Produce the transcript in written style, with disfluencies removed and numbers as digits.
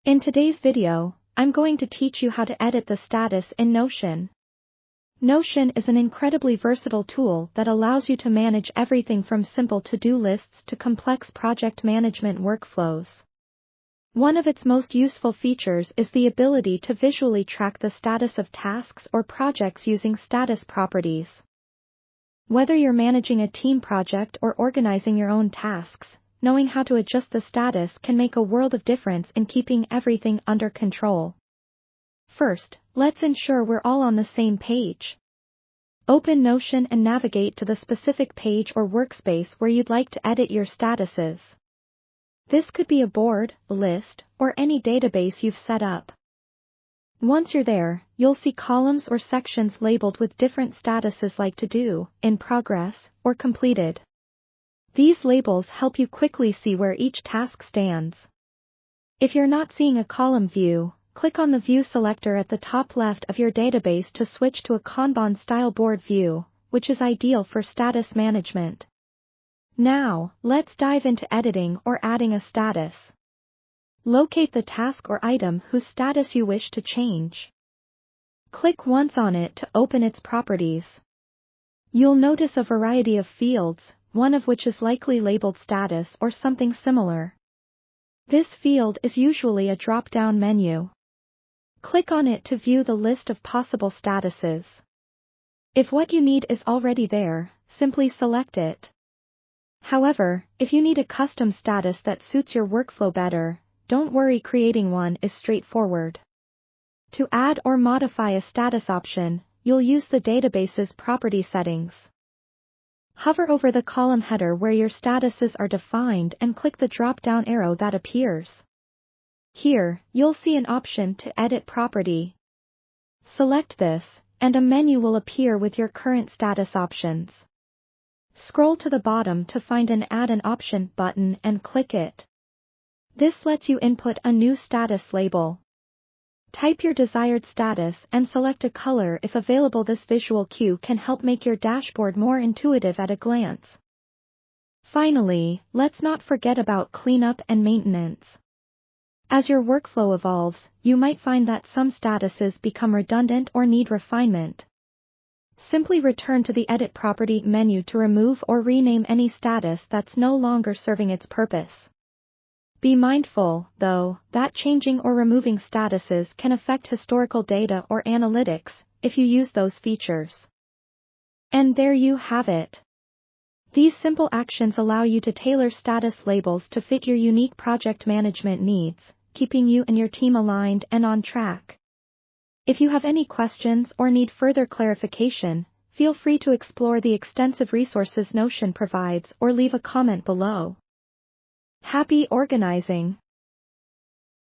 In today's video, I'm going to teach you how to edit the status in Notion. Notion is an incredibly versatile tool that allows you to manage everything from simple to-do lists to complex project management workflows. One of its most useful features is the ability to visually track the status of tasks or projects using status properties. Whether you're managing a team project or organizing your own tasks, knowing how to adjust the status can make a world of difference in keeping everything under control. First, let's ensure we're all on the same page. Open Notion and navigate to the specific page or workspace where you'd like to edit your statuses. This could be a board, a list, or any database you've set up. Once you're there, you'll see columns or sections labeled with different statuses like To Do, In Progress, or Completed. These labels help you quickly see where each task stands. If you're not seeing a column view, click on the View selector at the top left of your database to switch to a Kanban-style board view, which is ideal for status management. Now, let's dive into editing or adding a status. Locate the task or item whose status you wish to change. Click once on it to open its properties. You'll notice a variety of fields, one of which is likely labeled Status or something similar. This field is usually a drop-down menu. Click on it to view the list of possible statuses. If what you need is already there, simply select it. However, if you need a custom status that suits your workflow better, don't worry, creating one is straightforward. To add or modify a status option, you'll use the database's property settings. Hover over the column header where your statuses are defined and click the drop-down arrow that appears. Here, you'll see an option to edit property. Select this, and a menu will appear with your current status options. Scroll to the bottom to find an Add an Option button and click it. This lets you input a new status label. Type your desired status and select a color if available. This visual cue can help make your dashboard more intuitive at a glance. Finally, let's not forget about cleanup and maintenance. As your workflow evolves, you might find that some statuses become redundant or need refinement. Simply return to the Edit Property menu to remove or rename any status that's no longer serving its purpose. Be mindful, though, that changing or removing statuses can affect historical data or analytics, if you use those features. And there you have it. These simple actions allow you to tailor status labels to fit your unique project management needs, keeping you and your team aligned and on track. If you have any questions or need further clarification, feel free to explore the extensive resources Notion provides or leave a comment below. Happy organizing!